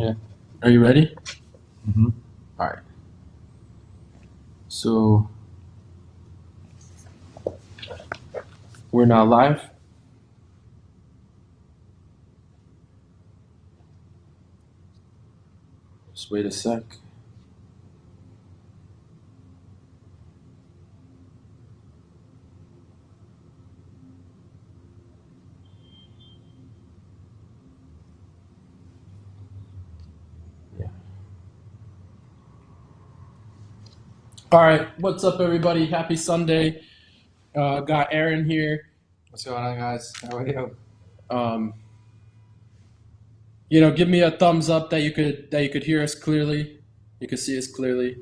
Yeah. Are you ready? Mm-hmm. All right. So we're now live. Just wait a sec. Yeah. All right. What's up, everybody? Happy Sunday. Got Aaron here. What's going on, guys? How are you? Um, give me a thumbs up that you could hear us clearly. You could see us clearly.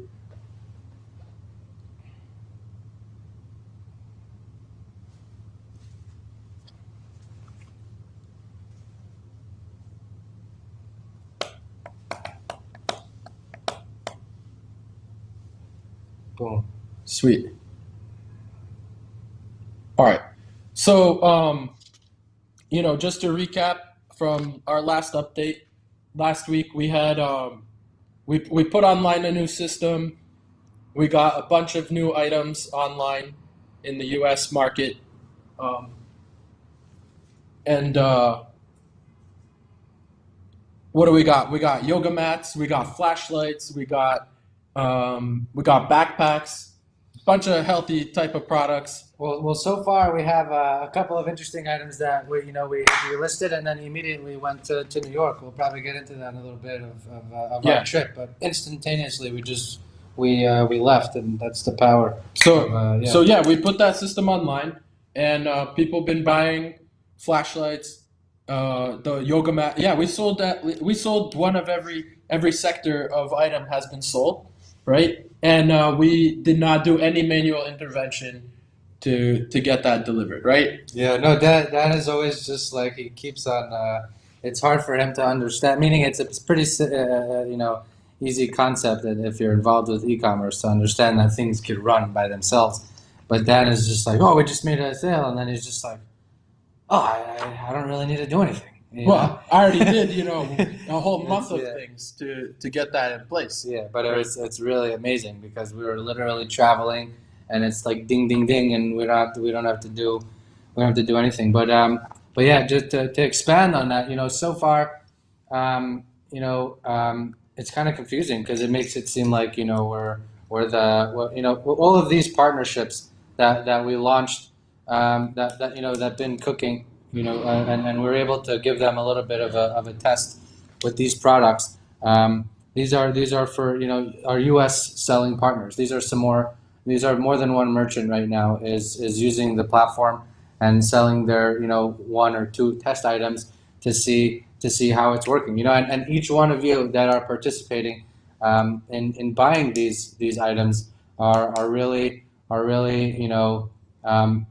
Boom. Sweet. All right. So, just to recap from our last update, last week we had we put online a new system. We got a bunch of new items online in the U.S. market, um, and what do we got? We got yoga mats, we got flashlights, we got backpacks, bunch of healthy type of products. Well, so far we have a couple of interesting items that we listed and then immediately went to New York. We'll probably get into that in a little bit of our Yeah. trip, but instantaneously we left, and that's the power. So yeah, we put that system online, and people been buying flashlights, the yoga mat. Yeah, we sold that. We sold one of every sector of item has been sold, right? And we did not do any manual intervention to get that delivered, right? Yeah, no, that is always just like he keeps on. It's hard for him to understand. Meaning, it's pretty easy concept that if you're involved with e-commerce to understand that things could run by themselves. But Dan is just like, oh, we just made a sale, and then he's just like, oh, I don't really need to do anything. Well, I already did, a whole month of Yeah. things to get that in place. Yeah, but it's really amazing because we were literally traveling, and it's like ding ding ding, and we don't have to do anything. But yeah, just to expand on that, so far, it's kind of confusing because it makes it seem like all of these partnerships that we launched, that been cooking, and we're able to give them a little bit of a test with these products. These are for our U.S. selling partners. These are some more. These are more than one merchant right now is using the platform and selling their one or two test items to see how it's working. And each one of you that are participating in buying these items are really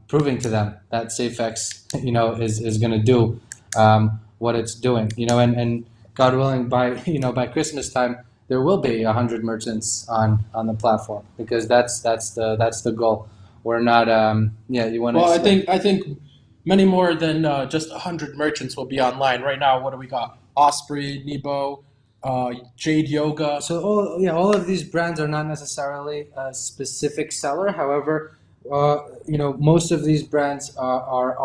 proving to them that Safex is going to do what it's doing. And God willing, by Christmas time, there will be 100 merchants on the platform because that's the goal. We're not you want to. Well, I think many more than just 100 merchants will be online right now. What do we got? Osprey, Nebo, Jade Yoga. So all of these brands are not necessarily a specific seller. However, most of these brands are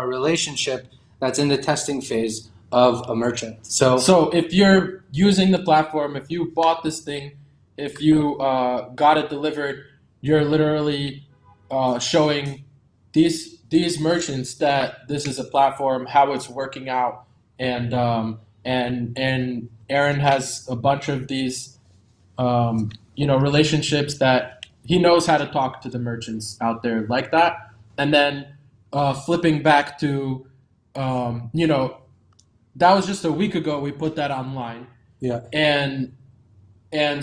a relationship that's in the testing phase of a merchant. So if you're using the platform, if you bought this thing, if you got it delivered, you're literally showing these merchants that this is a platform, how it's working out, and Aaron has a bunch of these relationships that he knows how to talk to the merchants out there like that, and then flipping back to that was just a week ago we put that online, Yeah. and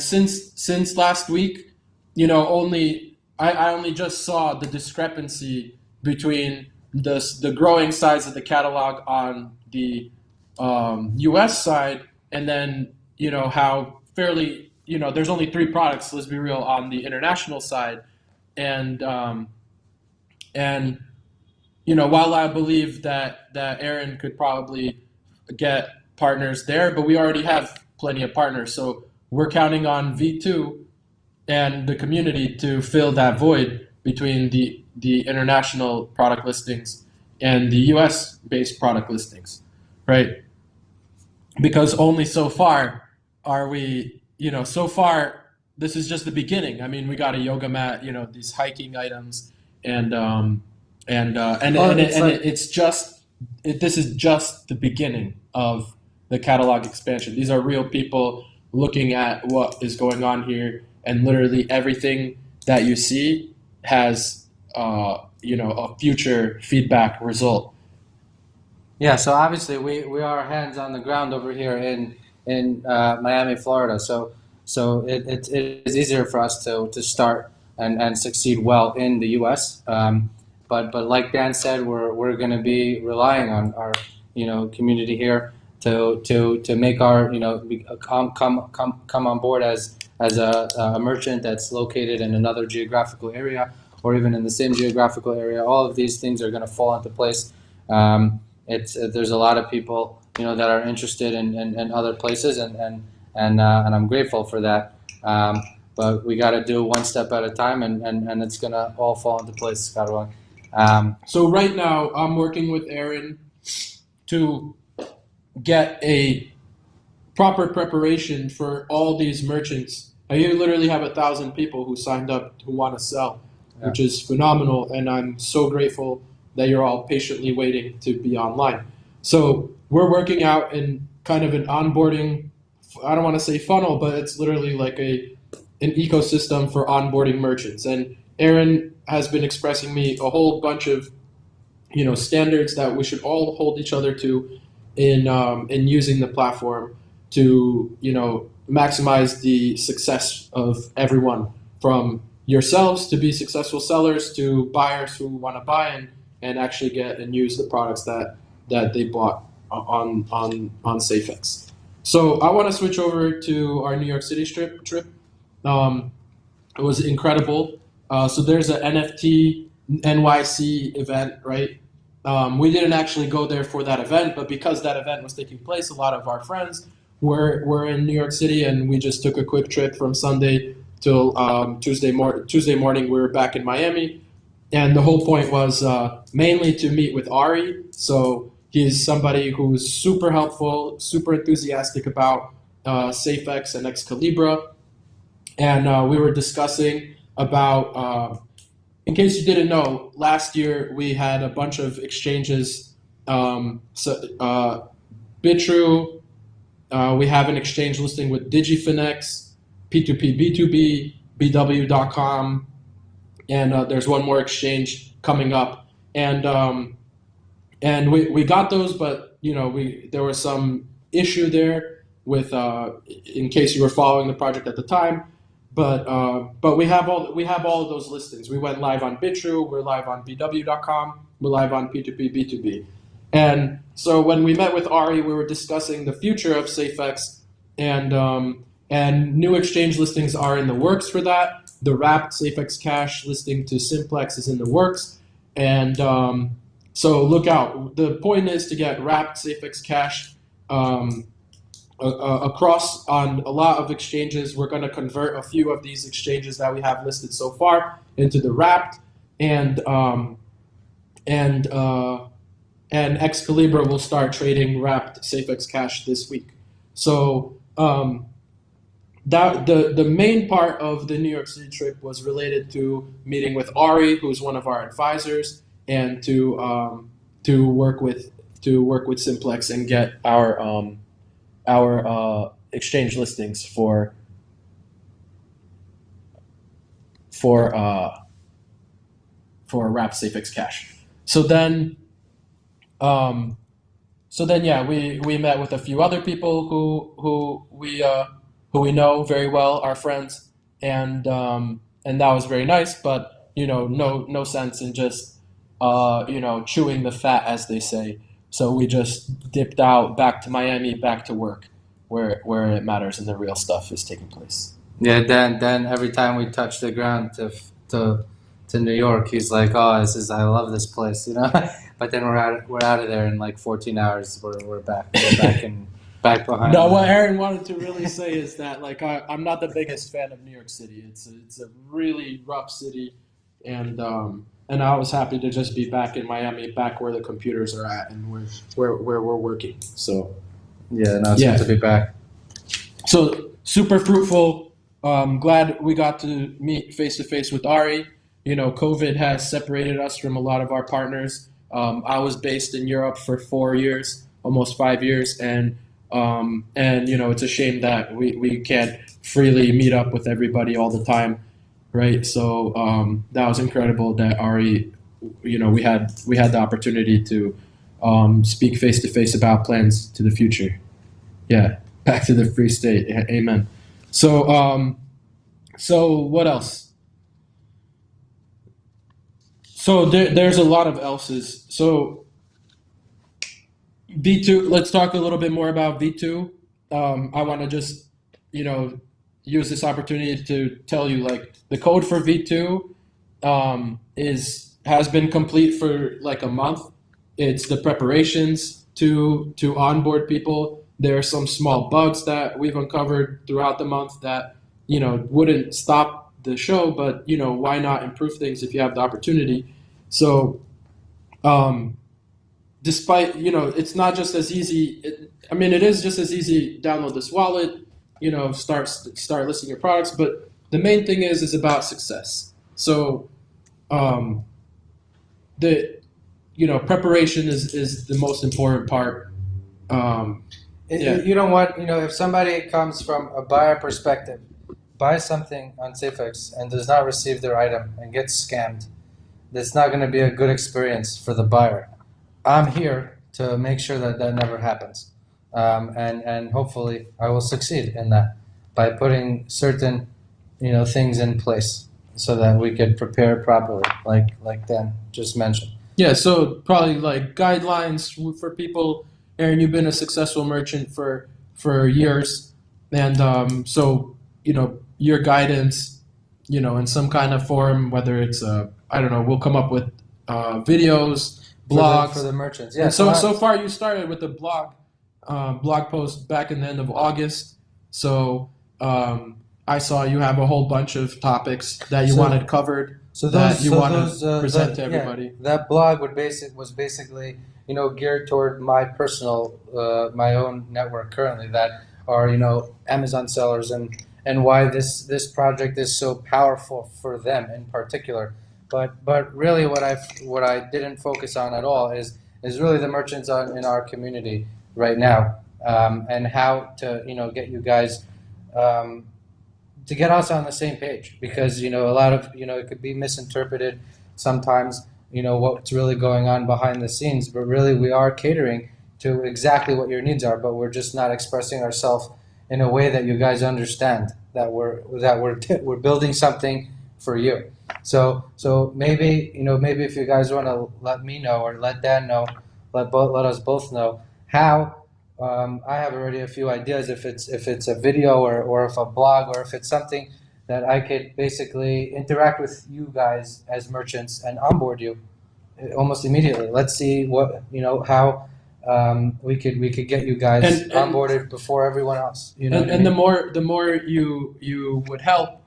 since last week, only I only just saw the discrepancy between the growing size of the catalog on the U.S. side, and then how fairly there's only three products. Let's be real on the international side, and and while I believe that Aaron could probably get partners there, but we already have plenty of partners. So we're counting on V2 and the community to fill that void between the international product listings and the US based product listings, right? Because only so far are we, so far this is just the beginning. I mean, we got a yoga mat, these hiking items, and this is just the beginning of the catalog expansion. These are real people looking at what is going on here, and literally everything that you see has a future feedback result. Yeah, so obviously we are hands on the ground over here in Miami, Florida. So it is easier for us to start and succeed well in the U.S. But like Dan said, we're going to be relying on our community here to make our come on board as a merchant that's located in another geographical area or even in the same geographical area. All of these things are going to fall into place. There's a lot of people that are interested in other places, and I'm grateful for that. But we got to do one step at a time, and it's gonna all fall into place, Karwan. So right now I'm working with Aaron to get a proper preparation for all these merchants. You literally have 1,000 people who signed up who want to sell, which is phenomenal, and I'm so grateful that you're all patiently waiting to be online. So we're working out in kind of an onboarding, I don't want to say funnel, but it's literally like an ecosystem for onboarding merchants. And Aaron has been expressing me a whole bunch of standards that we should all hold each other to in using the platform to maximize the success of everyone, from yourselves to be successful sellers to buyers who want to buy and actually get and use the products that they bought on Safex. So I want to switch over to our New York City trip. It was incredible. So there's an NFT NYC event, right? We didn't actually go there for that event, but because that event was taking place, a lot of our friends were in New York City, and we just took a quick trip from Sunday till Tuesday morning. We were back in Miami. And the whole point was mainly to meet with Ari. So he's somebody who's super helpful, super enthusiastic about Safex and Excalibra. And we were discussing about, in case you didn't know, last year we had a bunch of exchanges. Bitru, we have an exchange listing with DigiFinex, P2P, B2B, BW.com. And there's one more exchange coming up, and we got those, but there was some issue there with in case you were following the project at the time, but we have all of those listings. We went live on Bitru, we're live on BW.com, we're live on P2P B2B, and so when we met with Ari, we were discussing the future of Safex, and new exchange listings are in the works for that. The wrapped Safex Cash listing to Simplex is in the works. And so look out. The point is to get wrapped Safex Cash across on a lot of exchanges. We're going to convert a few of these exchanges that we have listed so far into the wrapped. And Excalibra will start trading wrapped Safex Cash this week. So that the main part of the New York City trip was related to meeting with Ari, who's one of our advisors, and to work with Simplex and get our exchange listings for wrapped Safex Cash. So then yeah, we met with a few other people who we know very well, our friends, and that was very nice. But no sense in just chewing the fat, as they say. So we just dipped out back to Miami, back to work, where it matters and the real stuff is taking place. Yeah, Dan. Every time we touch the ground to New York, he's like, "Oh, I love this place," But then we're out of there in like 14 hours. We're back. We're back in back behind. No, what Aaron wanted to really say is that like I'm not the biggest fan of New York City. It's a really rough city, and I was happy to just be back in Miami, back where the computers are at, and where we're working. So Yeah, no, it's yeah, good to be back. so super fruitful. Glad we got to meet face to face with Ari. You know, COVID has separated us from a lot of our partners. I was based in Europe for 4 years, almost 5 years, and you know, it's a shame that we can't freely meet up with everybody all the time, right? So that was incredible that Ari, you know, we had the opportunity to speak face to face about plans to the future. Yeah, back to the free state. Amen. So so what else? So there's a lot of else's. So V2, let's talk a little bit more about V2. I want to just, you know, use this opportunity to tell you like the code for V2 is has been complete for like a month. It's the preparations to onboard people. There are some small bugs that we've uncovered throughout the month that, you know, wouldn't stop the show, but you know, why not improve things if you have the opportunity? So um, despite, you know, it's not just as easy. I mean, it is just as easy. Download this wallet, you know, start listing your products. But the main thing is about success. So um, the you know, preparation is the most important part. Yeah. You don't want, you know, if somebody comes from a buyer perspective, buys something on Safex and does not receive their item and gets scammed, that's not going to be a good experience for the buyer. I'm here to make sure that that never happens, and hopefully I will succeed in that by putting certain, you know, things in place so that we could prepare properly, like Dan just mentioned. Yeah, so probably like guidelines for people. Aaron, you've been a successful merchant for years, and so you know your guidance, you know, in some kind of form, whether it's I don't know, we'll come up with videos, blogs For the merchants. Yeah. And so far, you started with a blog post back in the end of August. So I saw you have a whole bunch of topics that you wanted covered. So that those, you so want those, to present to yeah, everybody. that blog was basically, you know, geared toward my personal, my own network currently that are, you know, Amazon sellers and why this project is so powerful for them in particular. But really, what I didn't focus on at all is really the merchants in our community right now, and how to, you know, get you guys. To get us on the same page, because you know a lot of, you know, it could be misinterpreted sometimes, you know, what's really going on behind the scenes, but really we are catering to exactly what your needs are, but we're just not expressing ourselves in a way that you guys understand that we're building something for you. So maybe, you know, maybe if you guys want to let me know or let Dan know, let us both know how. I have already a few ideas if it's a video or if a blog or if it's something that I could basically interact with you guys as merchants and onboard you almost immediately. Let's see what, you know, how we could get you guys And onboarded before everyone else. You know, what I and mean? the more you would help,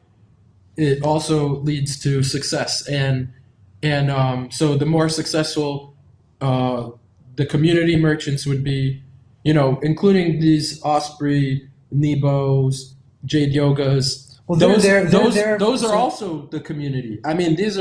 it also leads to success. And so the more successful the community merchants would be, you know, including these Osprey, Nebos, Jade Yogas. Well, Those are also the community. I mean, these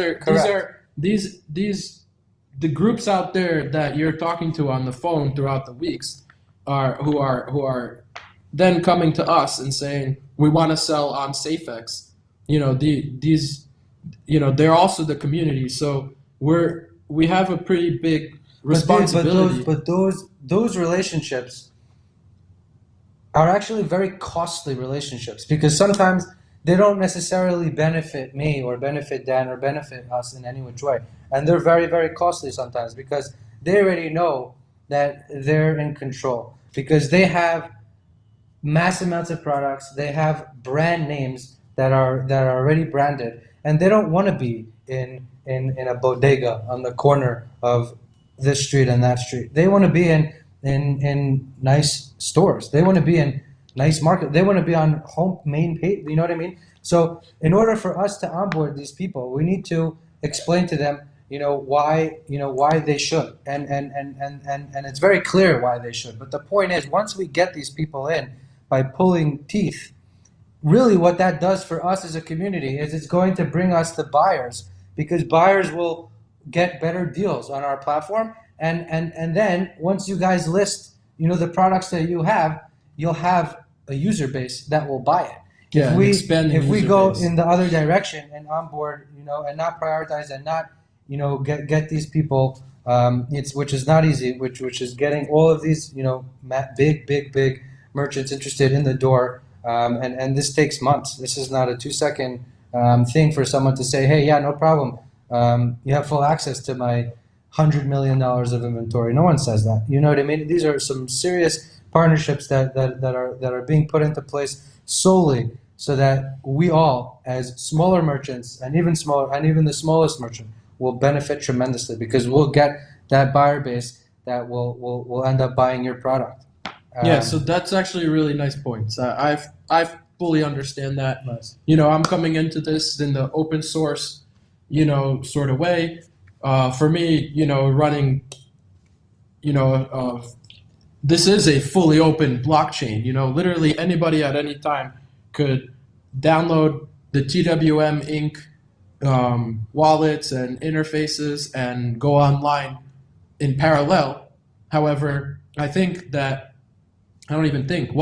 the groups out there that you're talking to on the phone throughout the weeks who are then coming to us and saying we want to sell on Safex. You know, these, you know, they're also the community. So we have a pretty big responsibility. But those relationships are actually very costly relationships, because sometimes they don't necessarily benefit me or benefit Dan or benefit us in any which way, and they're very, very costly sometimes because they already know that they're in control, because they have mass amounts of products, they have brand names that are already branded, and they don't want to be in a bodega on the corner of this street and that street. They want to be in nice stores. They want to be in nice market. They want to be on home main page. You know what I mean? So in order for us to onboard these people, we need to explain to them, why they should, and it's very clear why they should. But the point is, once we get these people in by pulling teeth, really what that does for us as a community is it's going to bring us the buyers, because buyers will get better deals on our platform, and then once you guys list the products that you'll have a user base that will buy it. Yeah, If we user go base. in the other direction and onboard, and not prioritize and not get these people, which is not easy, which is getting all of these big merchants interested in the door. And this takes months. This is not a 2-second thing for someone to say, hey, yeah, no problem. You have full access to my $100 million of inventory. No one says that. You know what I mean? These are some serious partnerships that are being put into place solely so that we all, as smaller merchants, and even the smallest merchant, will benefit tremendously, because we'll get that buyer base that will end up buying your product. Yeah, so that's actually a really nice point. I fully understand that. Nice. I'm coming into this in the open source, sort of way. For me, running, this is a fully open blockchain. Literally anybody at any time could download the TWM Inc. Wallets and interfaces and go online in parallel. However, what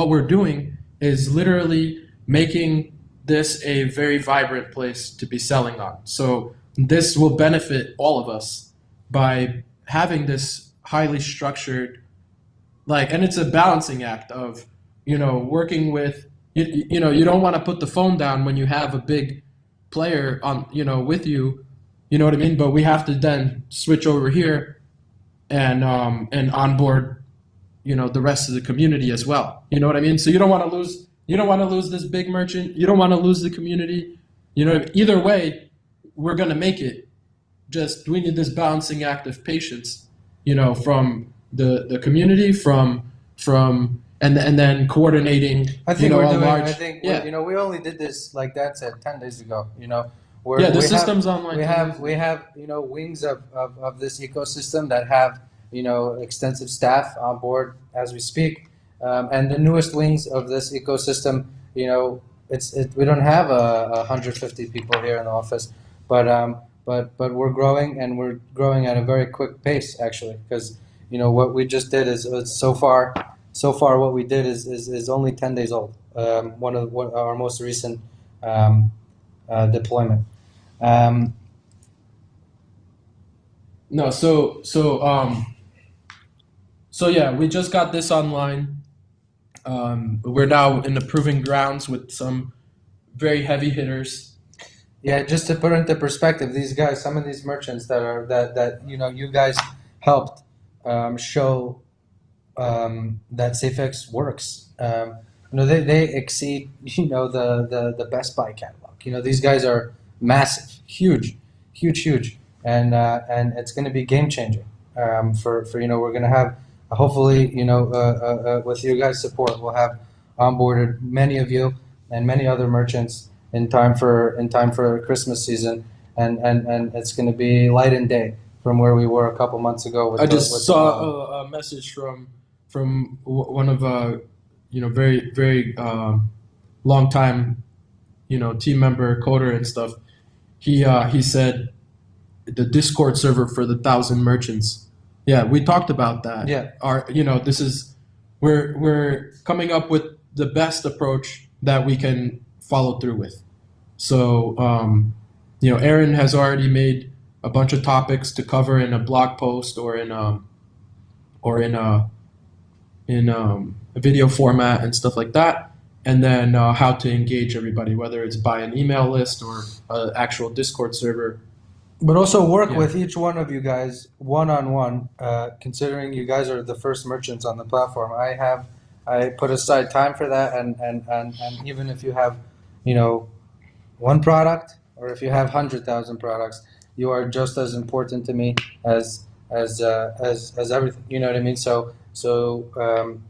we're doing is literally making this a very vibrant place to be selling on. So this will benefit all of us by having this highly structured, and it's a balancing act of, working with, you don't want to put the phone down when you have a big player on, with you, you know what I mean? But we have to then switch over here and onboard the rest of the community as well. You know what I mean? So you don't want to lose this big merchant. You don't want to lose the community. Either way, we're going to make it. Just we need this balancing act of patience, from the community, from and then coordinating. I think we're doing. Large, I think we only did this, like Dad said, 10 days ago. The system's online. We have wings of this ecosystem that have extensive staff on board as we speak, and the newest wings of this ecosystem. We don't have 150 people here in the office, but we're growing, and we're growing at a very quick pace, actually, because what we just did is so far what we did is only 10 days old. One of our most recent deployment. So yeah, we just got this online. We're now in the proving grounds with some very heavy hitters. Yeah, just to put into perspective, these guys, some of these merchants that you guys helped show that Safex works. They exceed the Best Buy catalog. These guys are massive, huge, and it's going to be game changing. For we're going to have, hopefully, with you guys' support, we'll have onboarded many of you and many other merchants in time for Christmas season, and it's going to be light and day from where we were a couple months ago. I just saw a message from one of very very long time team member, coder and stuff. He said the Discord server for the 1,000 merchants. Yeah, we talked about that. Yeah. We're coming up with the best approach that we can follow through with. So, Aaron has already made a bunch of topics to cover in a blog post or in a video format and stuff like that. And then how to engage everybody, whether it's by an email list or an actual Discord server. But also work with each one of you guys one-on-one, considering you guys are the first merchants on the platform. I put aside time for that, and even if you have, one product, or if you have 100,000 products, you are just as important to me as as everything. You know what I mean?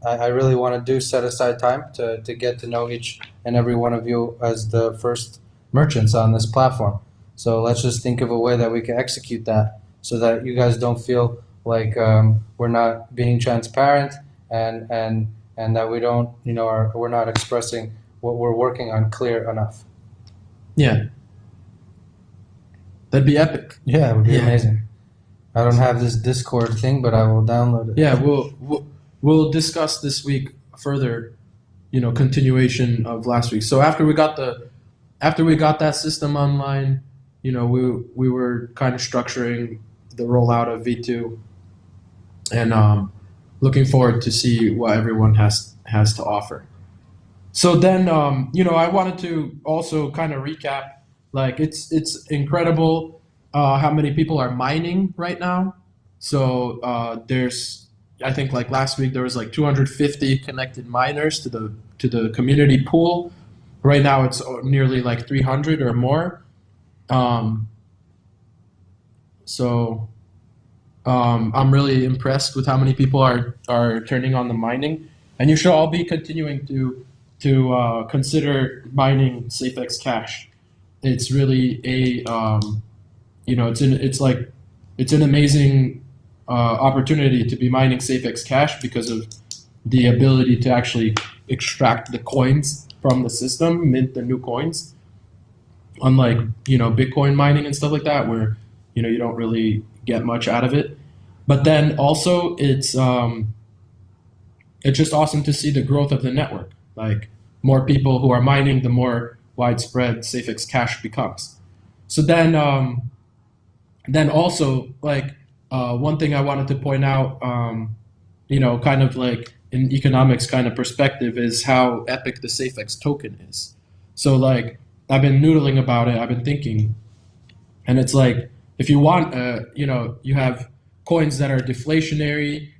I really want to set aside time to get to know each and every one of you as the first merchants on this platform. So let's just think of a way that we can execute that so that you guys don't feel like we're not being transparent and that we don't, we're not expressing what we're working on clear enough. Yeah. That'd be epic. Yeah, it would be amazing. I don't have this Discord thing, but I will download it. Yeah, we'll discuss this week further, continuation of last week. So after we got that system online, we were kind of structuring the rollout of V2 and looking forward to see what everyone has to offer. So then, I wanted to also kind of recap, like it's incredible how many people are mining right now. So I think like last week there was like 250 connected miners to the community pool. Right now it's nearly like 300 or more. I'm really impressed with how many people are turning on the mining, and you should all be continuing to consider mining Safex Cash. It's really it's an amazing opportunity to be mining Safex Cash because of the ability to actually extract the coins from the system, mint the new coins. Unlike Bitcoin mining and stuff like that, where you don't really get much out of it. But then also it's just awesome to see the growth of the network. Like more people who are mining, the more widespread Safex Cash becomes. So then also like one thing I wanted to point out, kind of like in economics kind of perspective, is how epic the Safex token is. So like I've been noodling about it, I've been thinking, and it's like if you want, you have coins that are deflationary.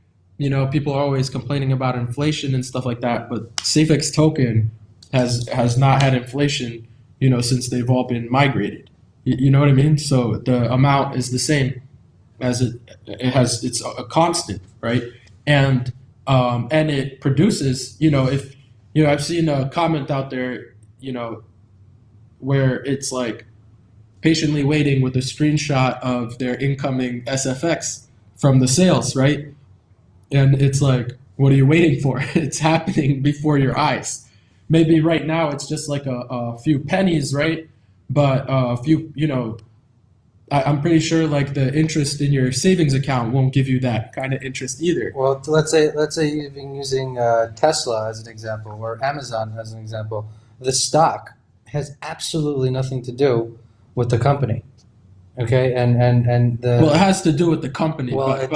People are always complaining about inflation and stuff like that, but Safex token has not had inflation, since they've all been migrated. You know what I mean? So the amount is the same as it's a constant, right? And it produces, if I've seen a comment out there, where it's like patiently waiting with a screenshot of their incoming SFX from the sales, right? And it's like, what are you waiting for? It's happening before your eyes. Maybe right now it's just like a few pennies, right? But a few, I'm pretty sure like the interest in your savings account won't give you that kind of interest either. Well, let's say you've been using Tesla as an example or Amazon as an example. The stock has absolutely nothing to do with the company. Okay, and it has to do with the company. Well, it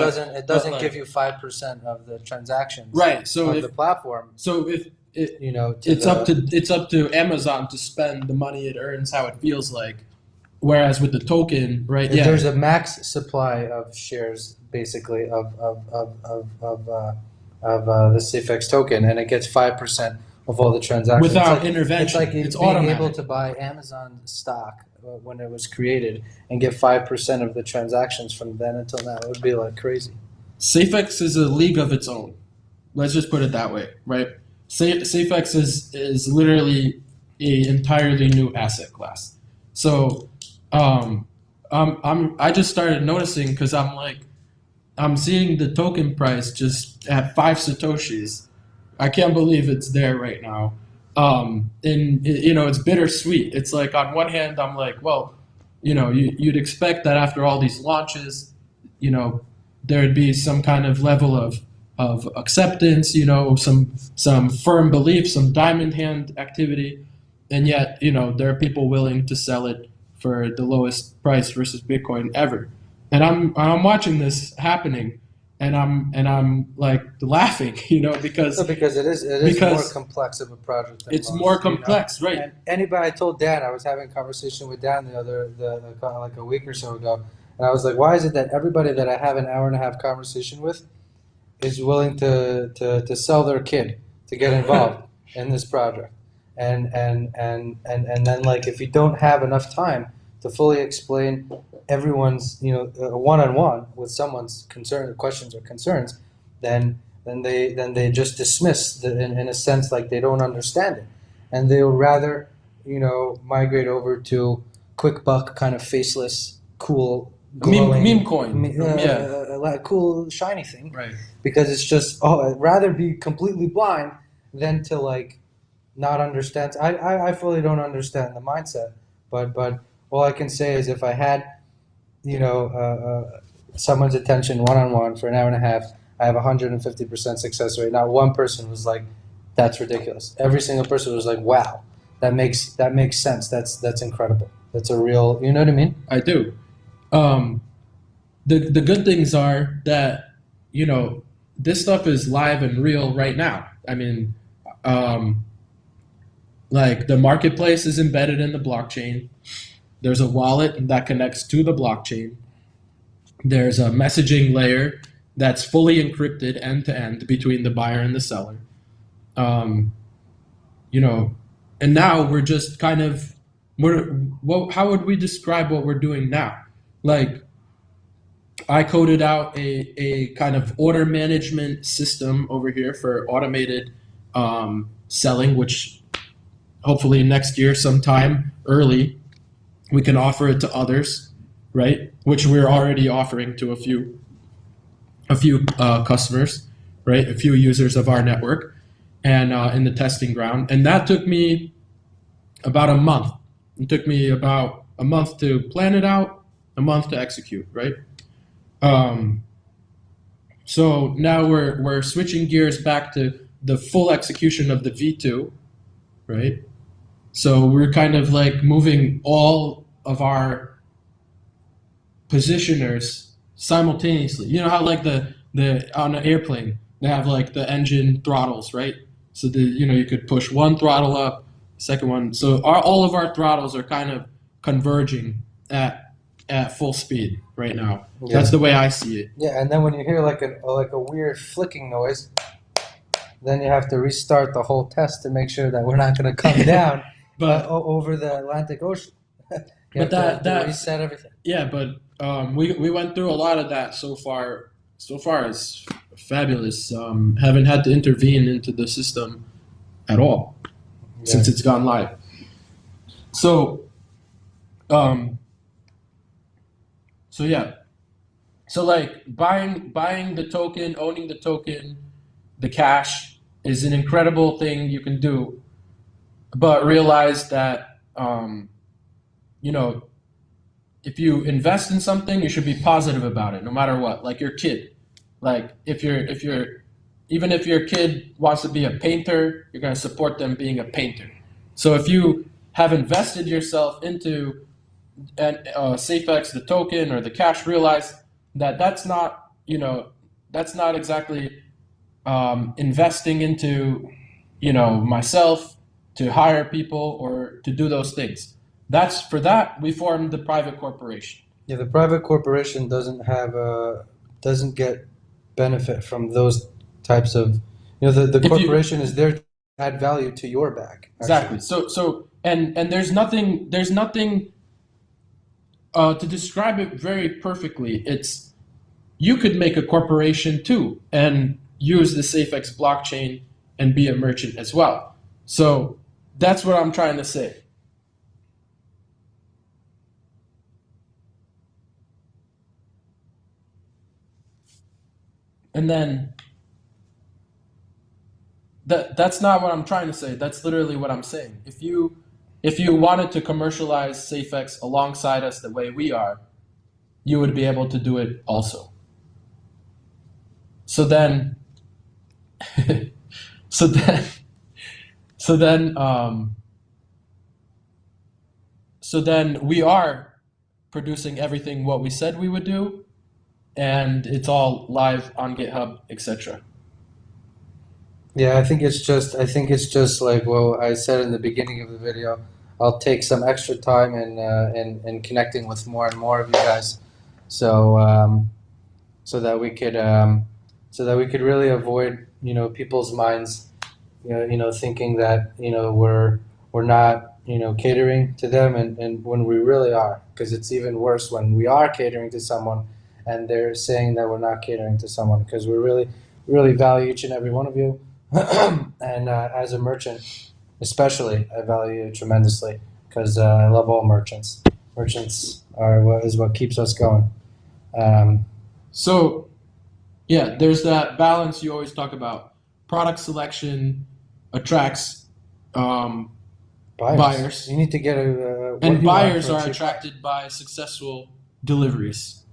doesn't give you 5% of the transactions. Right. So of the platform. So if it's up to Amazon to spend the money it earns how it feels like, whereas with the token, right? Yeah. There's a max supply of shares basically of the Safex token, and it gets 5% of all the transactions without intervention. It's like being automatic. Able to buy Amazon stock when it was created and get 5% of the transactions from then until now. It would be like crazy. Safex is a league of its own. Let's just put it that way, right? Safex is literally a entirely new asset class. So I just started noticing because I'm seeing the token price just at 5 satoshis. I can't believe it's there right now. And it's bittersweet. It's like on one hand, I'm like, well, you'd expect that after all these launches, there'd be some kind of level of acceptance, some firm belief, some diamond hand activity, and yet, there are people willing to sell it for the lowest price versus Bitcoin ever. And I'm watching this happening. And I'm like laughing, because it is more complex of a project. It's more complex, right? And I told Dan, I was having a conversation with Dan like a week or so ago, and I was like, why is it that everybody that I have an hour and a half conversation with is willing to sell their kid to get involved in this project, and then like if you don't have enough time to fully explain everyone's, one-on-one with someone's questions or concerns, then they just dismiss in a sense, like they don't understand it, and they would rather migrate over to quick buck kind of faceless, cool, glowing meme coin. like cool shiny thing, Right. because it's just, I'd rather be completely blind than to like not understand. I fully don't understand the mindset, but all I can say is if I had someone's attention one-on-one for an hour and a half, I have 150% success rate. Not one person was like, that's ridiculous. Every single person was like, wow, that makes sense. That's incredible. That's a real, you know what I mean? I do. The good things are that this stuff is live and real right now. I mean, like the marketplace is embedded in the blockchain. There's a wallet that connects to the blockchain. There's a messaging layer that's fully encrypted end to end between the buyer and the seller. And now we're just kind of, how would we describe what we're doing now? Like, I coded out a kind of order management system over here for automated selling, which hopefully next year sometime early, we can offer it to others, right? Which we're already offering to a few customers, right? A few users of our network, and in the testing ground. And that took me about a month. It took me about a month to plan it out, a month to execute, right? So now we're switching gears back to the full execution of the V2, right? So we're kind of like moving all of our positioners simultaneously. You know how like the on an airplane they have like the engine throttles, right? So you could push one throttle up, second one. So all of our throttles are kind of converging at full speed right now. Yeah. That's the way I see it. Yeah, and then when you hear like a weird flicking noise, then you have to restart the whole test to make sure that we're not going to come down over the Atlantic Ocean. But that reset everything. Yeah, but we went through a lot of that so far. So far, it's fabulous. Haven't had to intervene into the system at all since it's gone live. So, so like buying the token, owning the token, the cash is an incredible thing you can do, but realize that if you invest in something, you should be positive about it, no matter what. Like your kid, like even if your kid wants to be a painter, you're going to support them being a painter. So if you have invested yourself into Safex, the token or the cash, realize that that's not exactly investing into myself to hire people or to do those things. For that we formed the private corporation. Yeah, the private corporation doesn't get benefit from those types of, the corporation is there to add value to your bag. Actually. Exactly. So there's nothing to describe it very perfectly. It's, you could make a corporation too and use the Safex blockchain and be a merchant as well. So that's what I'm trying to say. And then that's not what I'm trying to say. That's literally what I'm saying. If you wanted to commercialize Safex alongside us the way we are, you would be able to do it also. So then we are producing everything what we said we would do, and it's all live on GitHub, etc. Yeah, I think it's just like, well, I said in the beginning of the video, I'll take some extra time in connecting with more and more of you guys, so that we could really avoid people's minds thinking that we're not catering to them, and when we really are, because it's even worse when we are catering to someone and they're saying that we're not catering to someone, because we really value each and every one of you. And as a merchant, especially, I value you tremendously, because I love all merchants. Merchants are what keeps us going. So, yeah, there's that balance you always talk about. Product selection attracts buyers. You need to get what and you want buyers for a are cheap attracted by successful deliveries.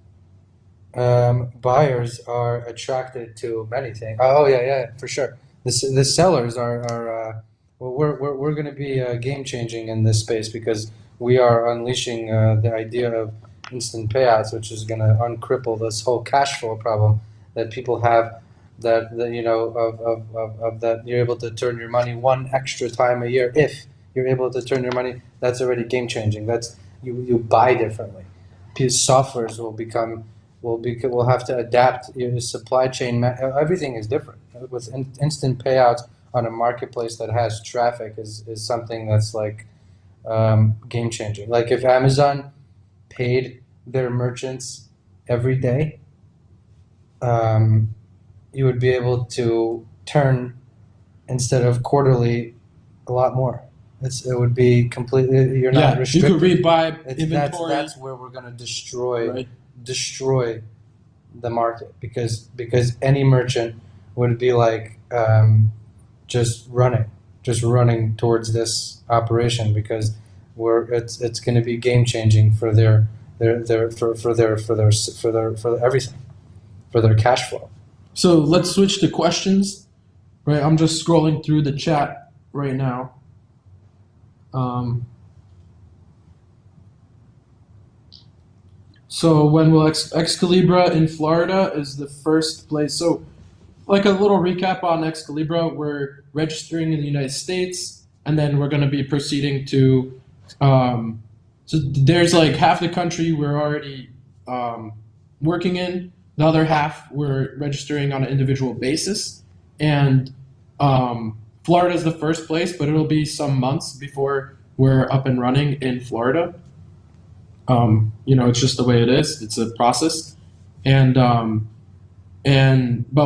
Buyers are attracted to many things. Oh yeah, for sure. The sellers are well, we're going to be game changing in this space, because we are unleashing the idea of instant payouts, which is going to uncripple this whole cash flow problem that people have. That of that you're able to turn your money one extra time a year. If you're able to turn your money, that's already game changing. That's you buy differently. Softwares will have to adapt. Your supply chain, everything is different. With instant payouts on a marketplace that has traffic is something that's like game changing. Like if Amazon paid their merchants every day, you would be able to turn, instead of quarterly, a lot more. It would be completely, you're not restricted. You could rebuy inventory. That's where we're going to destroy Right. the market, because any merchant would be like just running towards this operation, because it's going to be game changing for their everything, for their cash flow. So let's switch to questions. Right, I'm just scrolling through the chat right now. So when will Excalibra in Florida is the first place. So like a little recap on Excalibra, we're registering in the United States, and then we're going to be proceeding to, so there's like half the country we're already working in. The other half we're registering on an individual basis. And Florida is the first place, but it'll be some months before we're up and running in Florida. It's just the way it is. It's a process. But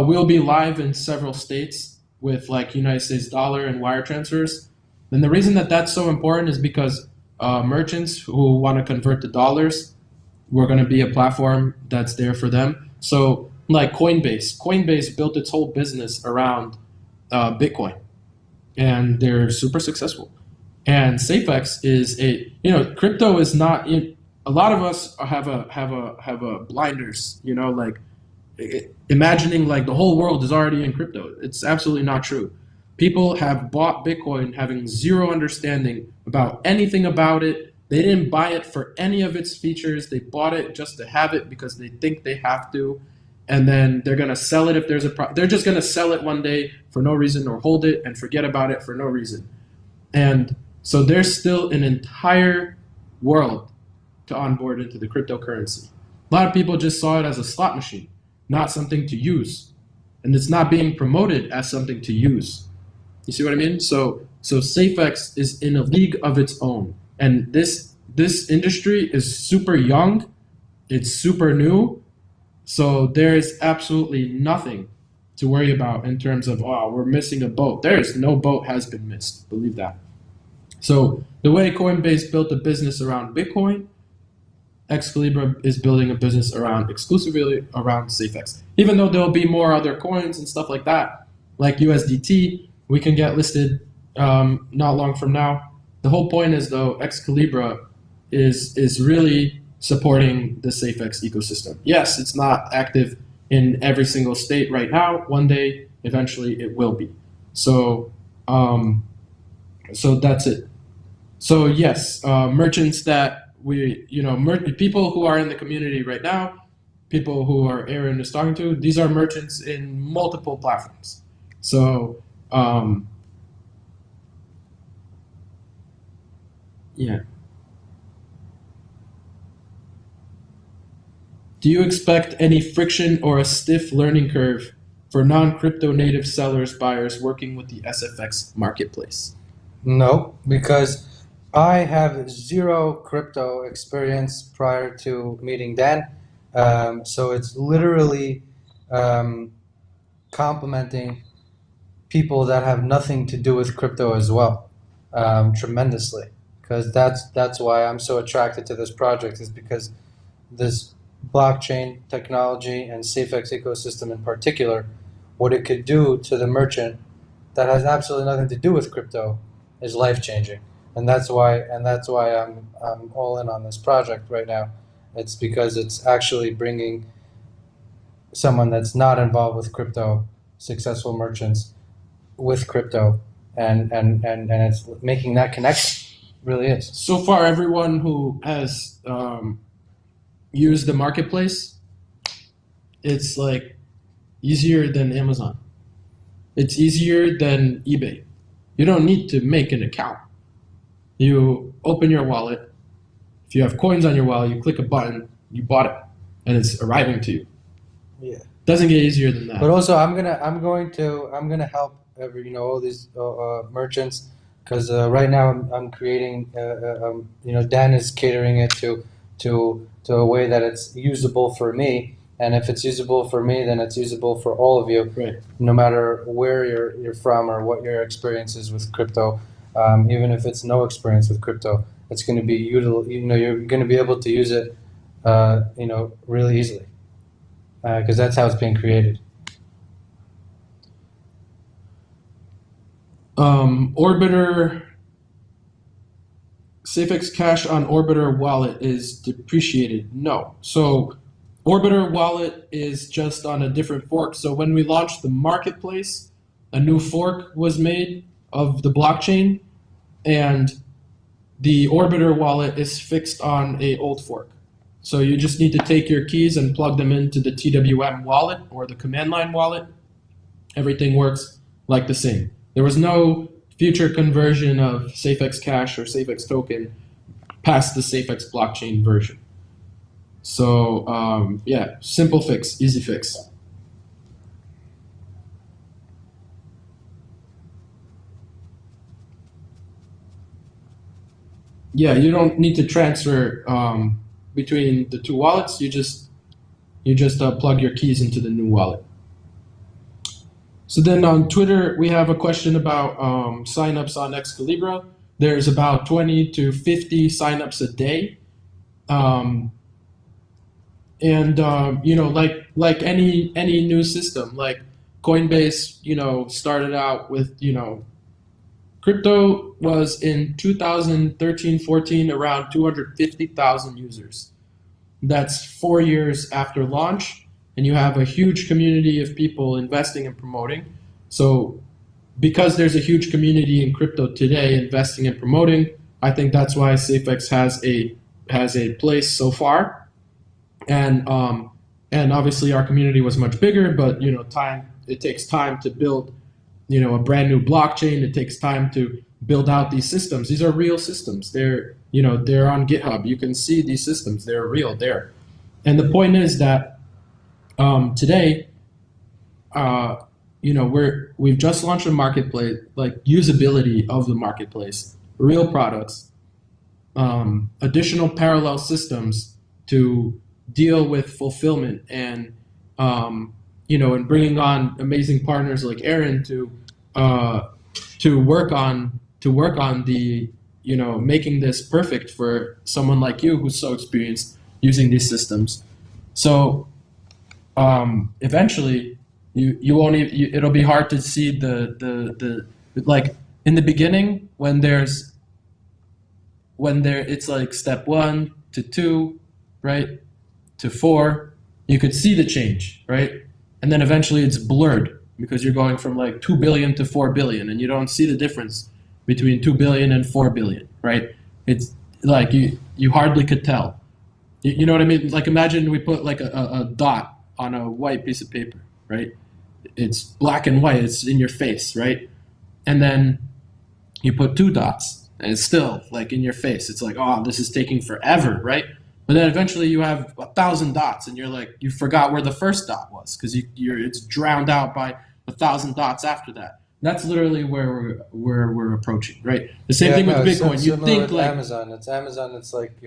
we'll be live in several states with like United States dollar and wire transfers. And the reason that that's so important is because merchants who want to convert to dollars, we're going to be a platform that's there for them. So like Coinbase built its whole business around Bitcoin, and they're super successful. And Safex is crypto is not. A lot of us have a blinders, like imagining like the whole world is already in crypto. It's absolutely not true. People have bought Bitcoin having zero understanding about anything about it. They didn't buy it for any of its features. They bought it just to have it because they think they have to. And then they're going to sell it if there's they're just going to sell it one day for no reason, or hold it and forget about it for no reason. And so there's still an entire world to onboard into the cryptocurrency. A lot of people just saw it as a slot machine, not something to use. And it's not being promoted as something to use. You see what I mean? So Safex is in a league of its own. And this industry is super young. It's super new. So there is absolutely nothing to worry about in terms of, we're missing a boat. There is no boat has been missed. Believe that. So the way Coinbase built a business around Bitcoin, Excalibra is building a business exclusively around Safex. Even though there'll be more other coins and stuff like that, like USDT, we can get listed not long from now. The whole point is, though, Excalibra is really supporting the Safex ecosystem. Yes, it's not active in every single state right now. One day, eventually, it will be. So that's it. So yes, merchants that people who are in the community right now, people who are Aharon is talking to, these are merchants in multiple platforms. So yeah. Do you expect any friction or a stiff learning curve for non-crypto native sellers, buyers working with the Safex marketplace? No, because I have zero crypto experience prior to meeting Dan, so it's literally um, complementing people that have nothing to do with crypto as well, tremendously. Because that's why I'm so attracted to this project, is because this blockchain technology and Safex ecosystem in particular, what it could do to the merchant that has absolutely nothing to do with crypto is life changing. And that's why I'm all in on this project right now. It's because it's actually bringing someone that's not involved with crypto, successful merchants with crypto, and it's making that connection. It really is. So far, everyone who has used the marketplace, it's like easier than Amazon. It's easier than eBay. You don't need to make an account. You open your wallet. If you have coins on your wallet, you click a button, you bought it, and it's arriving to you. Yeah. Doesn't get easier than that. But also, I'm gonna help all these merchants, because right now I'm creating Dan is catering it to a way that it's usable for me, and if it's usable for me, then it's usable for all of you, Right. no matter where you're from or what your experience is with crypto. Even if it's no experience with crypto, it's going to be you're going to be able to use it really easily, because that's how it's being created. Orbiter, Safex Cash on Orbiter wallet is depreciated. No. So Orbiter wallet is just on a different fork. So when we launched the marketplace, a new fork was made of the blockchain, and the Orbiter wallet is fixed on a old fork. So you just need to take your keys and plug them into the TWM wallet or the command line wallet. Everything works like the same. There was no future conversion of Safex Cash or Safex token past the Safex blockchain version. So yeah, simple fix, easy fix. Yeah, you don't need to transfer between the two wallets. You just plug your keys into the new wallet. So then on Twitter, we have a question about signups on Excalibra. There's about 20 to 50 signups a day. Like any new system, like Coinbase, started out with, crypto was in 2013-14 around 250,000 users. That's 4 years after launch, and you have a huge community of people investing and promoting. So because there's a huge community in crypto today investing and promoting, I think that's why Safex has a place so far. And obviously our community was much bigger, but it takes time to build a brand new blockchain. It takes time to build out these systems. These are real systems. They're on GitHub. You can see these systems. They're real there. And the point is that today, we've just launched a marketplace, like usability of the marketplace, real products, additional parallel systems to deal with fulfillment, and and bringing on amazing partners like Aharon to work on the making this perfect for someone like you who's so experienced using these systems. So eventually you won't even, it'll be hard to see the like in the beginning when it's like step 1 to 2, right, to 4, you could see the change, right? And then eventually it's blurred because you're going from like 2 billion to 4 billion, and you don't see the difference between 2 billion and 4 billion, right? It's like you hardly could tell. You know what I mean? Like imagine we put like a dot on a white piece of paper, right? It's black and white, it's in your face, right? And then you put 2 dots and it's still like in your face. It's like, oh, this is taking forever, right? But then eventually you have 1,000 dots, and you're like, you forgot where the first dot was because it's drowned out by 1,000 dots after that. That's literally where we're approaching, right? The same Yeah, thing with no, it's Bitcoin. You similar think with like Amazon. It's Amazon. It's like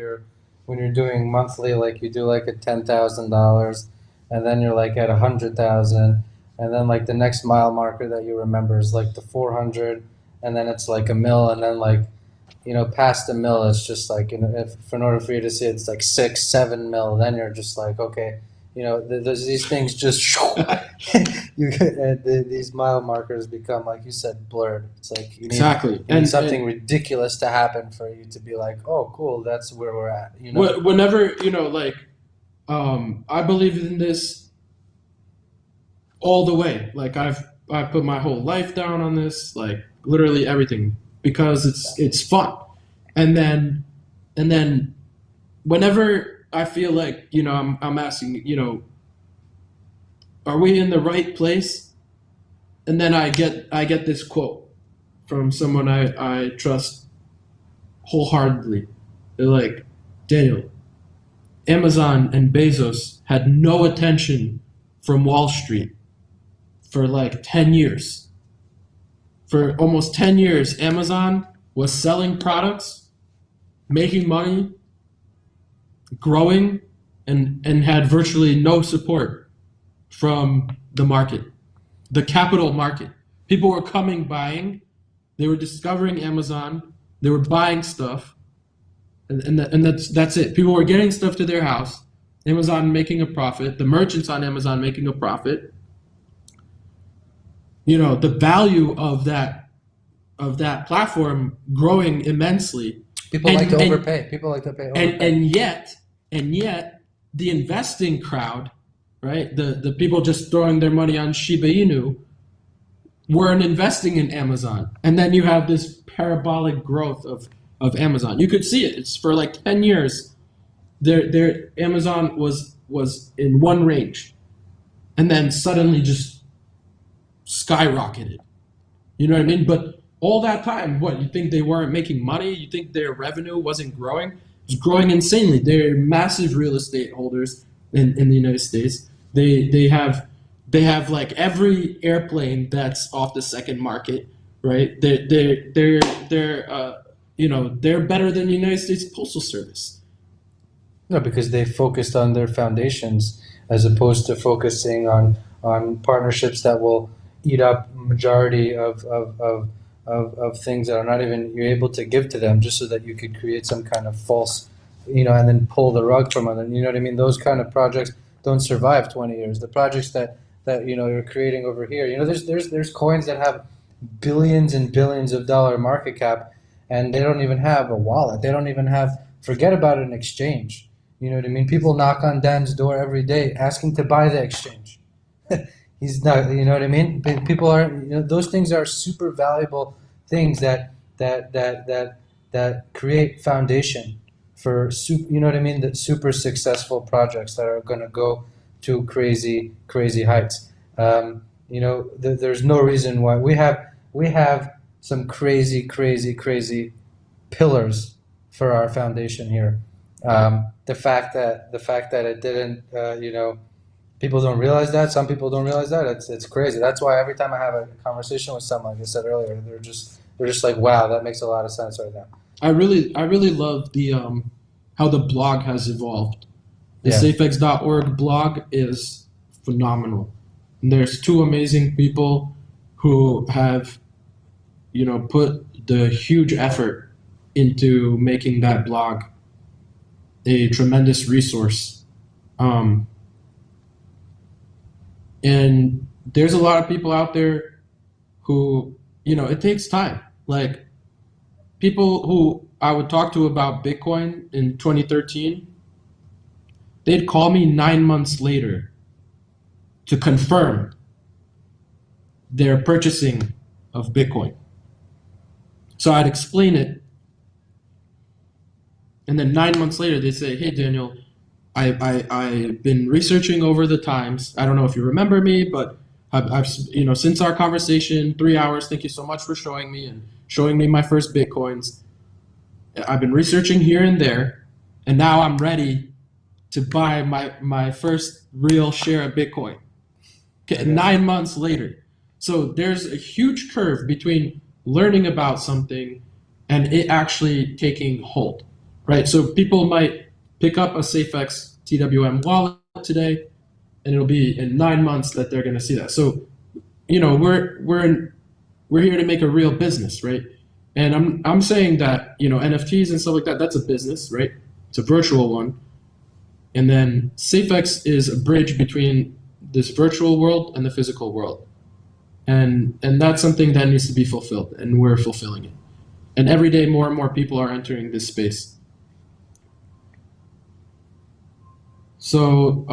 when you're doing monthly, like you do like a $10,000, and then you're like at 100,000, and then like the next mile marker that you remember is like the 400, and then it's like a mil, and then like past a mil, it's just like if in order for you to see it's like 6, 7 mil, then you're just like okay, there's these things just these mile markers become like you said blurred. It's like exactly, you need and something ridiculous to happen for you to be like, oh, cool, that's where we're at. whenever like I believe in this all the way. Like I put my whole life down on this, like literally everything, because it's fun. And then whenever I feel like I'm asking, are we in the right place? And then I get this quote from someone I trust wholeheartedly. They're like, Daniel, Amazon and Bezos had no attention from Wall Street for like 10 years. For almost 10 years, Amazon was selling products, making money, growing, and had virtually no support from the market, the capital market. People were coming, buying, they were discovering Amazon, they were buying stuff, and that's it. People were getting stuff to their house, Amazon making a profit, the merchants on Amazon making a profit. The value of that platform growing immensely. People like to overpay. People like to pay and overpay. and yet the investing crowd, right, the people just throwing their money on Shiba Inu, weren't investing in Amazon. And then you have this parabolic growth of Amazon. You could see it. It's for like 10 years. Their Amazon was in one range, and then suddenly just skyrocketed. You know what I mean? But all that time, what, you think they weren't making money? You think their revenue wasn't growing? It was growing insanely. They're massive real estate holders in the United States. They have like every airplane that's off the second market, right? They're better than the United States Postal Service. No, because they focused on their foundations as opposed to focusing on partnerships that will eat up majority of things that are not even you're able to give to them just so that you could create some kind of false, and then pull the rug from them. You know what I mean? Those kind of projects don't survive 20 years. The projects that you're creating over here, there's coins that have billions and billions of dollar market cap, and they don't even have a wallet. They don't even have. Forget about an exchange. You know what I mean? People knock on Dan's door every day asking to buy the exchange. He's not, you know what I mean? People are, those things are super valuable things that create foundation for, you know what I mean? That super successful projects that are going to go to crazy, crazy heights. There's no reason why we have some crazy, crazy, crazy pillars for our foundation here. The fact that it didn't, people don't realize that. Some people don't realize that. It's crazy. That's why every time I have a conversation with someone, like I said earlier, they're just like, wow, that makes a lot of sense right now. I really love the how the blog has evolved. The Yeah. Safex.org blog is phenomenal. And there's two amazing people who have, put the huge effort into making that blog a tremendous resource. And there's a lot of people out there who, it takes time. Like people who I would talk to about Bitcoin in 2013, they'd call me 9 months later to confirm their purchasing of Bitcoin. So I'd explain it. And then 9 months later, they say, hey, Daniel, I've been researching over the times. I don't know if you remember me, but I've since our conversation, 3 hours, thank you so much for showing me my first Bitcoins. I've been researching here and there, and now I'm ready to buy my first real share of Bitcoin. Okay, Okay. 9 months later. So there's a huge curve between learning about something and it actually taking hold, right? So people might pick up a Safex TWM wallet today, and it'll be in 9 months that they're going to see that. So, we're here to make a real business, right? And I'm saying that NFTs and stuff like that, that's a business, right? It's a virtual one, and then Safex is a bridge between this virtual world and the physical world, and that's something that needs to be fulfilled, and we're fulfilling it. And every day, more and more people are entering this space. So,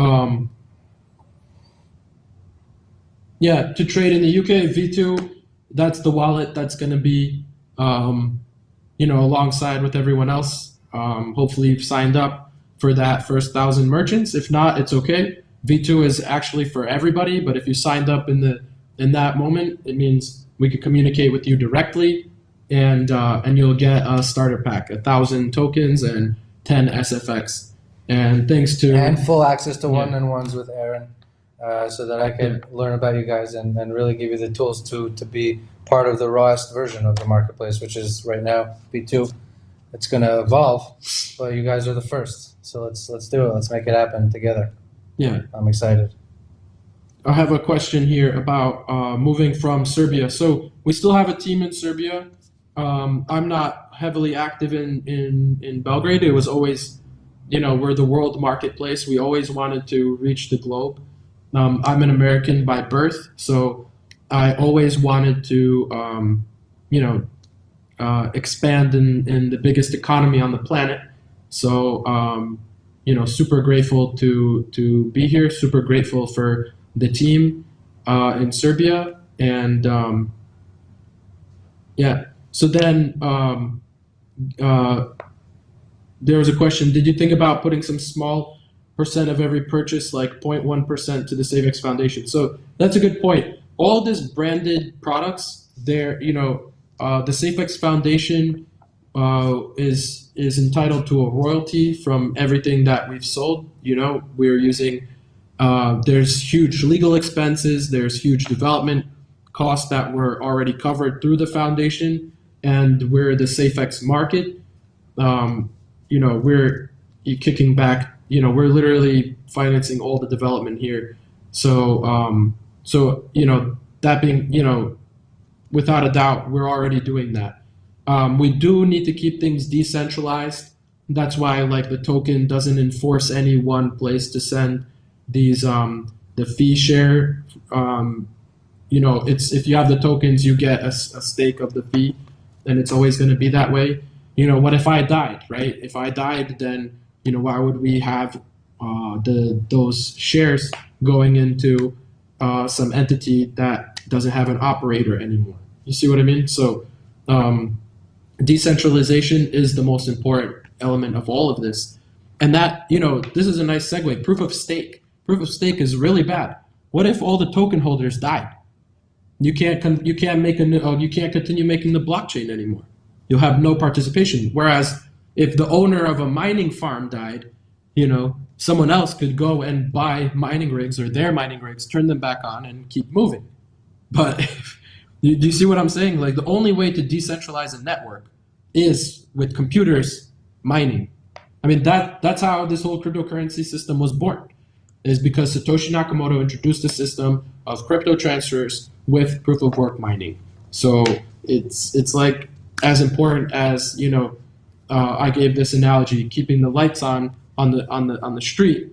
yeah, to trade in the UK, V2, that's the wallet that's going to be, alongside with everyone else. Hopefully, you've signed up for that first 1,000 merchants. If not, it's okay. V2 is actually for everybody, but if you signed up in that moment, it means we could communicate with you directly, and you'll get a starter pack, 1,000 tokens and 10 SFX. And thanks to and full access to one-on-ones with Aaron, so that I can learn about you guys and really give you the tools to be part of the rawest version of the marketplace, which is right now V2. It's going to evolve, but you guys are the first. So let's do it. Let's make it happen together. Yeah, I'm excited. I have a question here about moving from Serbia. So we still have a team in Serbia. I'm not heavily active in Belgrade. It was always, we're the world marketplace. We always wanted to reach the globe. I'm an American by birth, so I always wanted to, expand in the biggest economy on the planet. So, super grateful to be here. Super grateful for the team in Serbia, and So then there was a question: did you think about putting some small percent of every purchase, like 0.1%, to the Safex Foundation? So that's a good point. All these branded products, the Safex Foundation is entitled to a royalty from everything that we've sold. We're using, there's huge legal expenses, there's huge development costs that were already covered through the foundation, and we're the Safex Market. We're kicking back. We're literally financing all the development here. So, that being, without a doubt, we're already doing that. We do need to keep things decentralized. That's why, the token doesn't enforce any one place to send these, the fee share. It's, if you have the tokens, you get a stake of the fee, and it's always going to be that way. What if I died, right? If I died, then, why would we have those shares going into some entity that doesn't have an operator anymore? You see what I mean? So decentralization is the most important element of all of this. And that, this is a nice segue. Proof of stake. Proof of stake is really bad. What if all the token holders died? You can't continue making the blockchain anymore. You'll have no participation. Whereas if the owner of a mining farm died, someone else could go and buy mining rigs or their mining rigs, turn them back on, and keep moving. But do you see what I'm saying? The only way to decentralize a network is with computers mining. I mean, that's how this whole cryptocurrency system was born, is because Satoshi Nakamoto introduced a system of crypto transfers with proof of work mining. So it's as important as, I gave this analogy, keeping the lights on the street,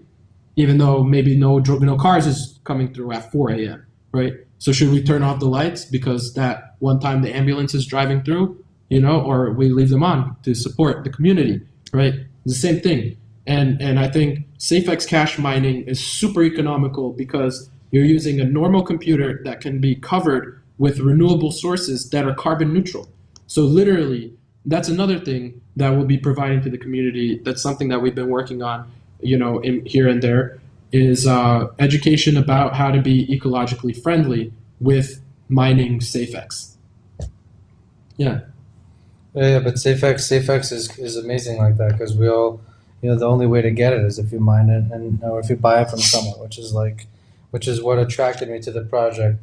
even though maybe no cars is coming through at 4 a.m., right? So should we turn off the lights because that one time the ambulance is driving through, or we leave them on to support the community, right? It's the same thing. And I think Safex cash mining is super economical because you're using a normal computer that can be covered with renewable sources that are carbon neutral. So literally, that's another thing that we'll be providing to the community. That's something that we've been working on, here and there, is education about how to be ecologically friendly with mining Safex. Yeah. Yeah, but Safex is amazing like that, because we all, the only way to get it is if you mine it or if you buy it from someone, which is what attracted me to the project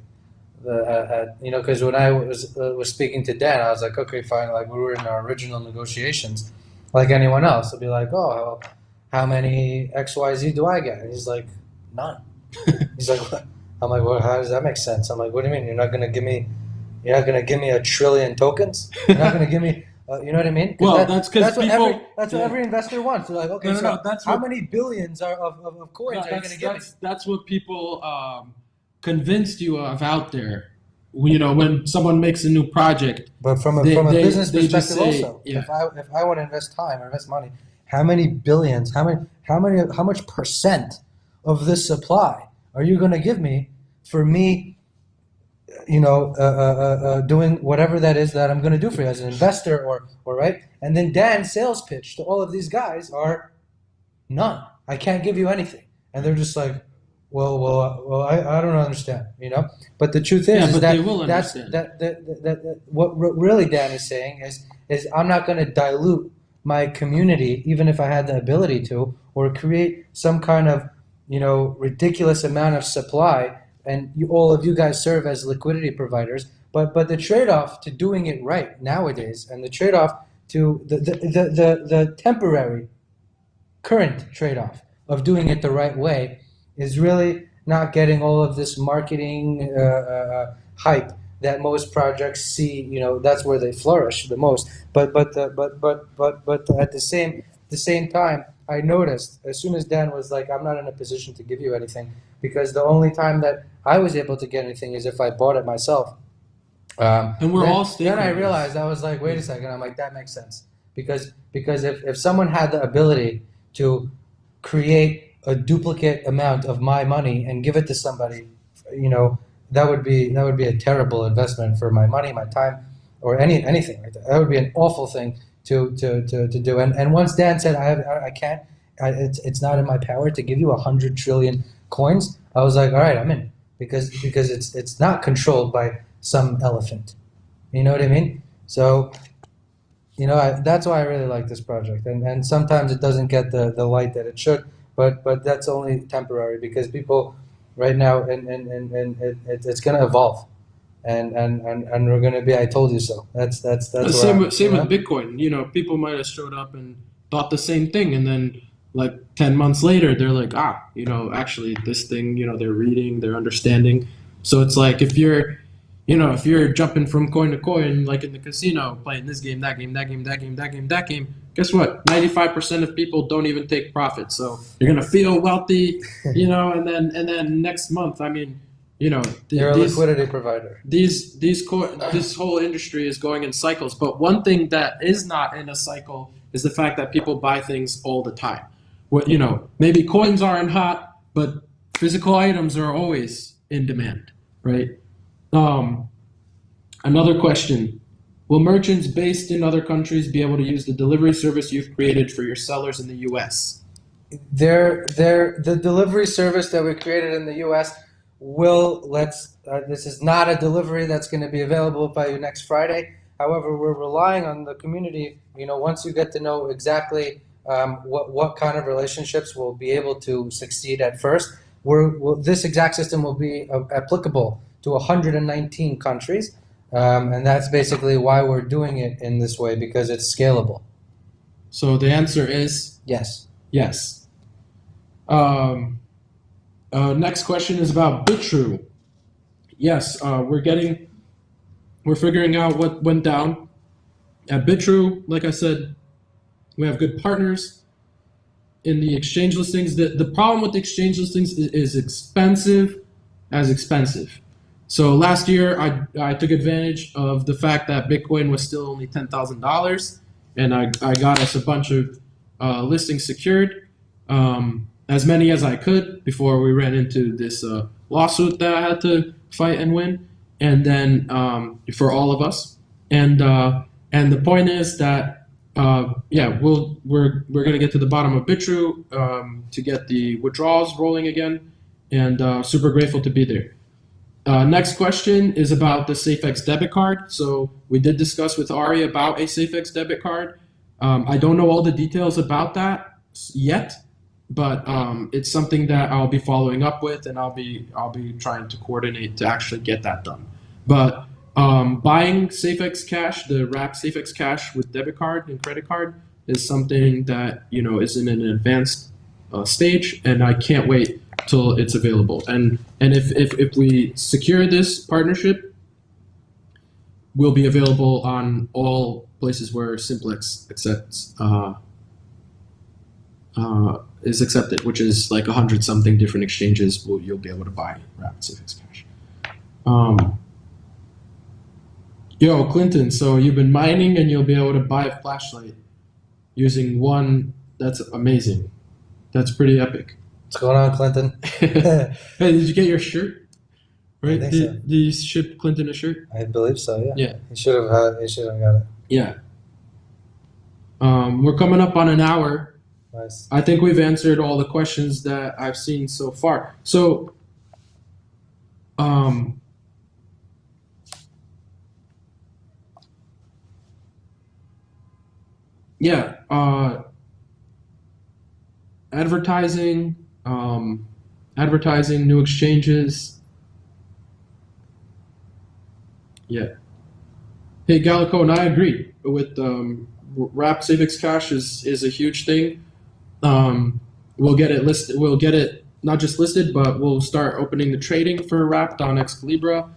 Because when I was speaking to Dan, I was like, okay, fine. Like we were in our original negotiations, like anyone else, I'd be like, oh, well, how many XYZ do I get? And he's like, none. He's like, what? I'm like, well, how does that make sense? I'm like, what do you mean? You're not gonna give me $1 trillion tokens? You're not gonna give me, you know what I mean? Well, that's because people. That's what every investor wants. They're like, okay, No, that's how what, many billions of coins are you gonna give me? that's what people convinced you of out there. When someone makes a new project. But from a business perspective, also, if I want to invest time or invest money, how many billions, how much percent of this supply are you going to give me for me, doing whatever that is that I'm going to do for you as an investor, or right? And then Dan's sales pitch to all of these guys are none. I can't give you anything, and they're just like, well, I don't understand, But the truth is that they will understand. What really Dan is saying is I'm not going to dilute my community, even if I had the ability to, or create some kind of ridiculous amount of supply, and all of you guys serve as liquidity providers. But the trade-off to doing it right nowadays, and the trade-off to the temporary current trade-off of doing it the right way is really not getting all of this marketing hype that most projects see. That's where they flourish the most. But at the same time, I noticed as soon as Dan was like, I'm not in a position to give you anything, because the only time that I was able to get anything is if I bought it myself. And we're all stakeholders. Then I realized, I was like, wait a second. I'm like, that makes sense, because if someone had the ability to create a duplicate amount of my money and give it to somebody, that would be a terrible investment for my money, my time, or anything like that. That would be an awful thing to do. And once Dan said I can't, it's not in my power to give you 100 trillion coins, I was like, all right, I'm in, because it's not controlled by some elephant. You know what I mean? So that's why I really like this project. And sometimes it doesn't get the light that it should. But that's only temporary, because people right now, and it's going to evolve, and we're going to be, I told you so. That's same with Bitcoin. People might have showed up and thought the same thing, and then like 10 months later, they're like, actually this thing, they're reading, they're understanding. So it's like if you're jumping from coin to coin, like in the casino, playing this game, that game, that game, that game, that game, that game, guess what? 95% of people don't even take profit. So you're gonna feel wealthy, and then next month, you're a liquidity provider. This whole industry is going in cycles. But one thing that is not in a cycle is the fact that people buy things all the time. Maybe coins aren't hot, but physical items are always in demand, right? Another question. Will merchants based in other countries be able to use the delivery service you've created for your sellers in the U.S.? The delivery service that we created in the U.S. this is not a delivery that's going to be available by you next Friday. However, we're relying on the community. Once you get to know exactly what kind of relationships will be able to succeed at first, this exact system will be applicable to 119 countries. And that's basically why we're doing it in this way, because it's scalable. So the answer is? Yes. Yes. Next question is about Bitrue. Yes, we're figuring out what went down. At Bitrue, like I said, we have good partners in the exchange listings. The problem with the exchange listings is expensive. So last year, I took advantage of the fact that Bitcoin was still only $10,000, and I got us a bunch of listings secured, as many as I could before we ran into this lawsuit that I had to fight and win, and then for all of us. And the point is that we're gonna get to the bottom of Bitrue to get the withdrawals rolling again, and super grateful to be there. Next question is about the Safex debit card. So we did discuss with Ari about a Safex debit card. I don't know all the details about that yet, but it's something that I'll be following up with, and I'll be trying to coordinate to actually get that done. But buying Safex Cash, the wrap Safex Cash with debit card and credit card, is something that is in an advanced stage, and I can't wait till it's available. And if we secure this partnership, we'll be available on all places where Simplex accepts is accepted, which is like 100 something different exchanges. You'll be able to buy wrap Safex Cash. Yo, Clinton, so you've been mining and you'll be able to buy a flashlight using one. That's amazing. That's pretty epic. What's going on, Clinton? Hey, did you get your shirt? Right? I think so. Did you ship Clinton a shirt? I believe so, yeah. Yeah. He should have got it. Yeah. We're coming up on an hour. Nice. I think we've answered all the questions that I've seen so far. So, yeah, advertising, new exchanges. Yeah. Hey, Gallico, and I agree with wrap Safex Cash is a huge thing. We'll get it listed. We'll get it not just listed, but we'll start opening the trading for wrapped on Excalibra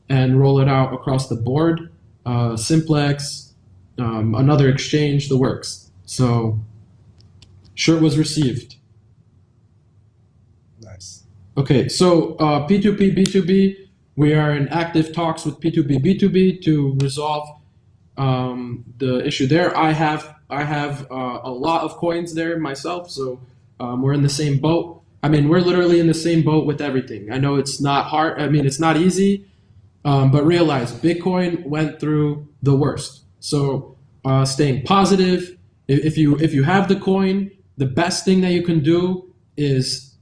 and roll it out across the board. Simplex, another exchange, the works. So, shirt was received. Nice. Okay, so P2P, B2B, we are in active talks with P2P, B2B to resolve the issue there. I have a lot of coins there myself, so we're in the same boat. I mean, we're literally in the same boat with everything. I know it's not hard. I mean, it's not easy, but realize Bitcoin went through the worst. So staying positive. If you have the coin, the best thing that you can do is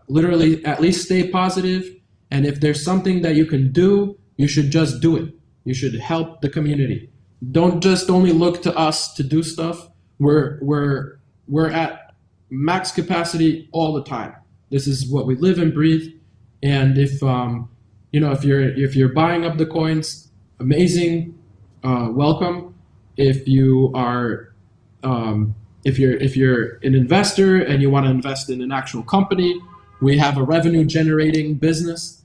literally at least stay positive. And if there's something that you can do, you should just do it. You should help the community. Don't just only look to us to do stuff. We're at max capacity all the time. This is what we live and breathe. And if if you're buying up the coins, amazing, welcome. If you are if you're an investor and you want to invest in an actual company, we have a revenue generating business,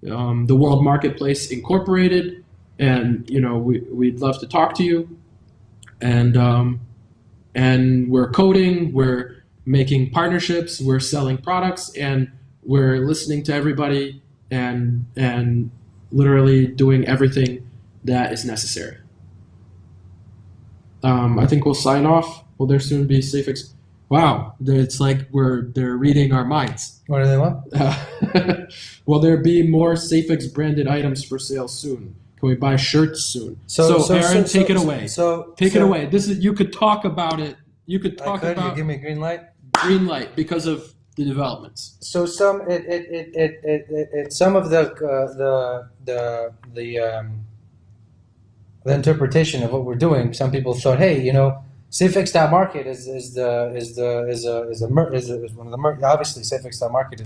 the World Marketplace Incorporated, and we'd love to talk to you. And we're coding, we're making partnerships, we're selling products, and we're listening to everybody and literally doing everything that is necessary. I think we'll sign off. Will there soon be Safex? Wow, it's like they're reading our minds. What do they want? Will there be more Safex branded items for sale soon? Can we buy shirts soon? So Aaron, take it away. Take it away. This is, you could talk about it. You could talk about. You give me green light. Green light because of the developments. So some of the interpretation of what we're doing. Some people thought, hey, Safex.market is one of the obviously Safex.market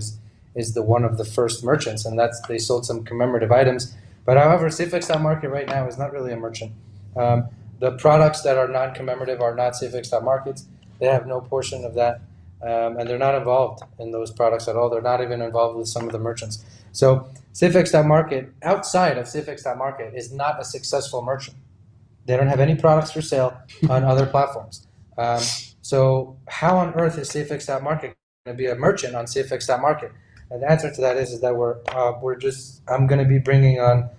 is the one of the first merchants, and they sold some commemorative items. But however, Safex.market right now is not really a merchant. The products that are non-commemorative are not Safex.markets. They have no portion of that, and they're not involved in those products at all. They're not even involved with some of the merchants. So Safex.market, outside of Safex.market, is not a successful merchant. They don't have any products for sale on other platforms. So how on earth is Safex.market going to be a merchant on Safex.market? And the answer to that is that I'm going to be bringing on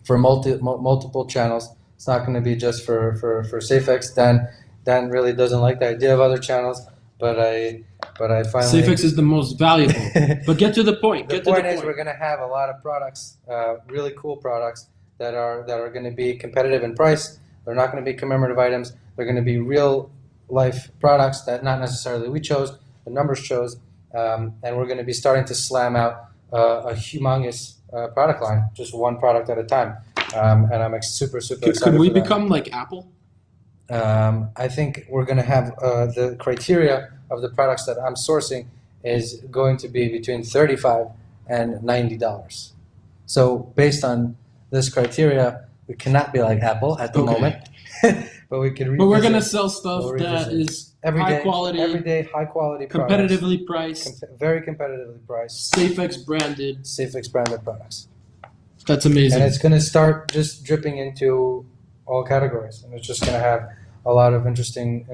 for multiple channels. It's not going to be just for Safex. Dan really doesn't like the idea of other channels, but I finally. Safex is the most valuable. But get to the point. The point is, we're going to have a lot of products, really cool products that are going to be competitive in price. They're not going to be commemorative items. They're going to be real life products that not necessarily we chose, the numbers chose, and we're going to be starting to slam out a humongous product line, just one product at a time. And I'm super excited. Could we become like Apple? I think we're going to have the criteria of the products that I'm sourcing is going to be between $35 and $90. So based on this criteria, we cannot be like Apple at the Okay. moment, but we can. But we're revisit- gonna sell stuff we'll that revisit. is everyday, high quality, everyday high quality products, competitively priced, very competitively priced, Safex branded. Safex branded products. That's amazing. And it's going to start just dripping into all categories, and it's just going to have a lot of interesting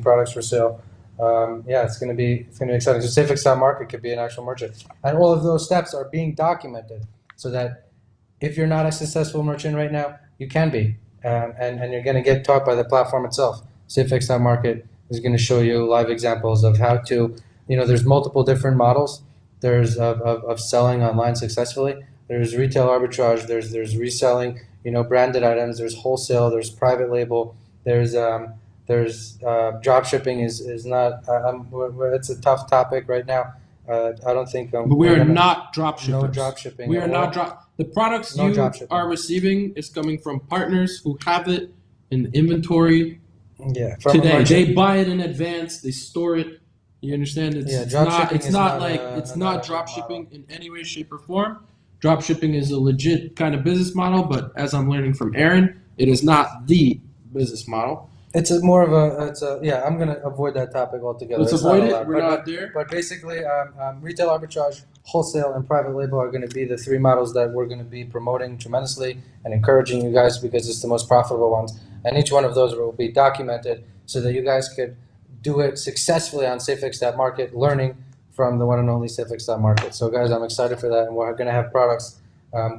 products for sale. Yeah, it's going to be exciting. So Safex Market could be an actual merchant, and all of those steps are being documented so that if you're not a successful merchant right now, you can be, and you're going to get taught by the platform itself. Safex Market is going to show you live examples of how to, there's multiple different models. There's of selling online successfully. There's retail arbitrage. There's reselling, branded items. There's wholesale. There's private label. There's drop shipping is not. It's a tough topic right now. I don't think. But we are not drop shippers. No drop shipping. We are not drop. The products No you drop shipping. are receiving is coming from partners who have it in inventory Yeah. From a today. merchant. They buy it in advance. They store it. You understand? It's drop not. shipping It's is not not like a- it's not not a drop model. shipping in any way, shape, or form. Drop shipping is a legit kind of business model, but as I'm learning from Aaron, it is not the business model. It's a more of a. Yeah. I'm gonna avoid that topic altogether. Let's It's avoid not it. allowed. We're not there. But basically, retail arbitrage, wholesale, and private label are going to be the three models that we're going to be promoting tremendously and encouraging you guys because it's the most profitable ones. And each one of those will be documented so that you guys could do it successfully on Safex Market, learning from the one and only Safex Market. So, guys, I'm excited for that, and we're going to have products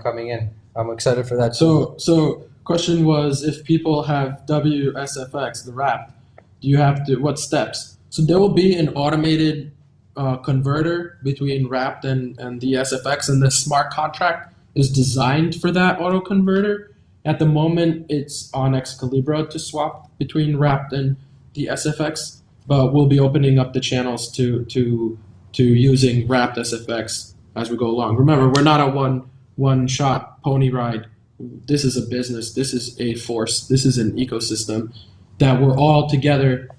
coming in. I'm excited for that. So question was, if people have WSFX, the wrap, do you have to, what steps? So there will be an automated converter between wrapped and the SFX, and the smart contract is designed for that auto converter. At the moment, it's on Excalibur to swap between wrapped and the SFX, but we'll be opening up the channels to using wrapped SFX as we go along. Remember, we're not a one shot pony ride. This is a business. This is a force. This is an ecosystem that we're all together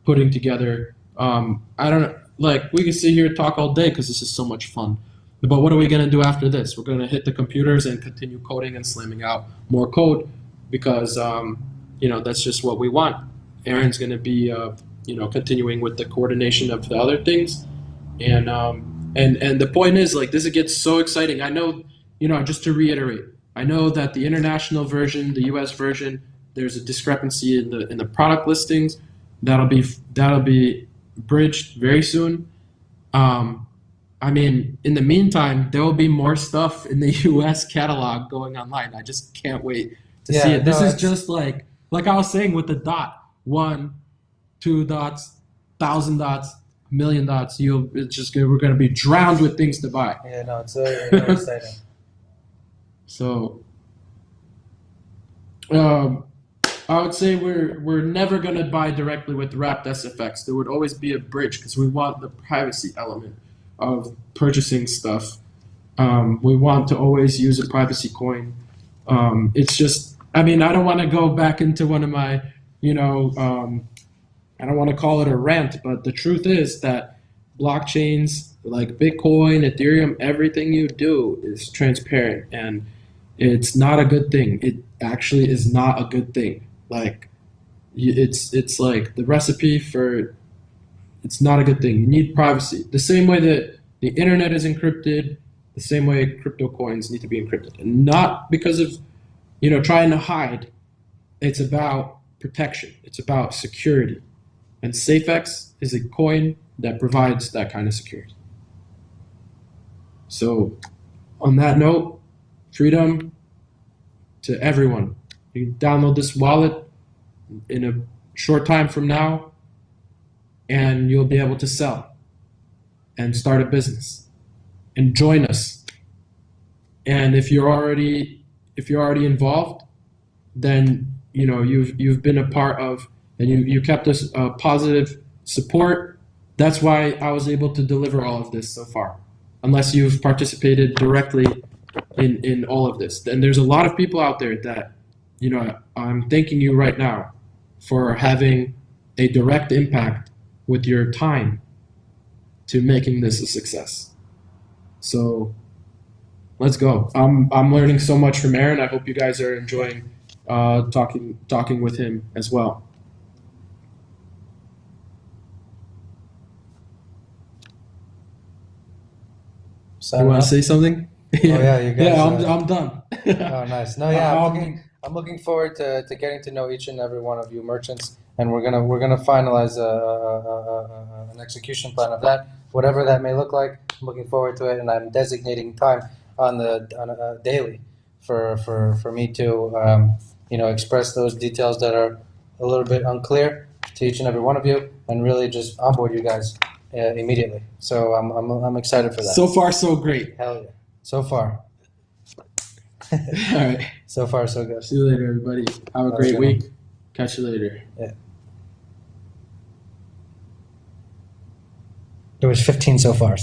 putting together. I don't like, we can sit here and talk all day because this is so much fun. But what are we going to do after this? We're going to hit the computers and continue coding and slamming out more code because that's just what we want. Aaron's going to be continuing with the coordination of the other things, and the point is, like, this gets so exciting. I know, just to reiterate, I know that the international version, the US version, there's a discrepancy in the product listings. That'll be bridged very soon. In the meantime, there will be more stuff in the US catalog going online. I just can't wait to see it. This is just like I was saying with the dot, 1, 2 dots, 1,000 dots, 1,000,000 dots. We're going to be drowned with things to buy. Yeah, no, it's very exciting. So, I would say we're never going to buy directly with wrapped SFX. There would always be a bridge because we want the privacy element of purchasing stuff. We want to always use a privacy coin. It's just, I don't want to go back into one of my, I don't want to call it a rant, but the truth is that blockchains like Bitcoin, Ethereum, everything you do is transparent, and it's not a good thing. It actually is not a good thing. Like, it's like the recipe for, it's not a good thing. You need privacy. The same way that the internet is encrypted, the same way crypto coins need to be encrypted. And not because of, trying to hide. It's about protection. It's about security. And Safex is a coin that provides that kind of security. So, on that note, freedom to everyone. You can download this wallet in a short time from now, and you'll be able to sell and start a business and join us. And if you're already involved, then you've been a part of, and you kept us positive support. That's why I was able to deliver all of this so far. Unless you've participated directly in all of this, and there's a lot of people out there that I'm thanking you right now for having a direct impact with your time to making this a success. So Let's go. I'm learning so much from Aaron. I hope you guys are enjoying talking with him as well. You want to say something? Oh yeah, you guys. I'm done. Oh, nice. No, yeah, I'm looking forward to getting to know each and every one of you merchants, and we're gonna finalize an execution plan of that, whatever that may look like. I'm looking forward to it, and I'm designating time on a daily for me to express those details that are a little bit unclear to each and every one of you, and really just onboard you guys immediately. So I'm excited for that. So far, so great. Hell yeah. So far. All right. So far, so good. See you later, everybody. Have a great week. Catch you later. Yeah. It was 15 so far.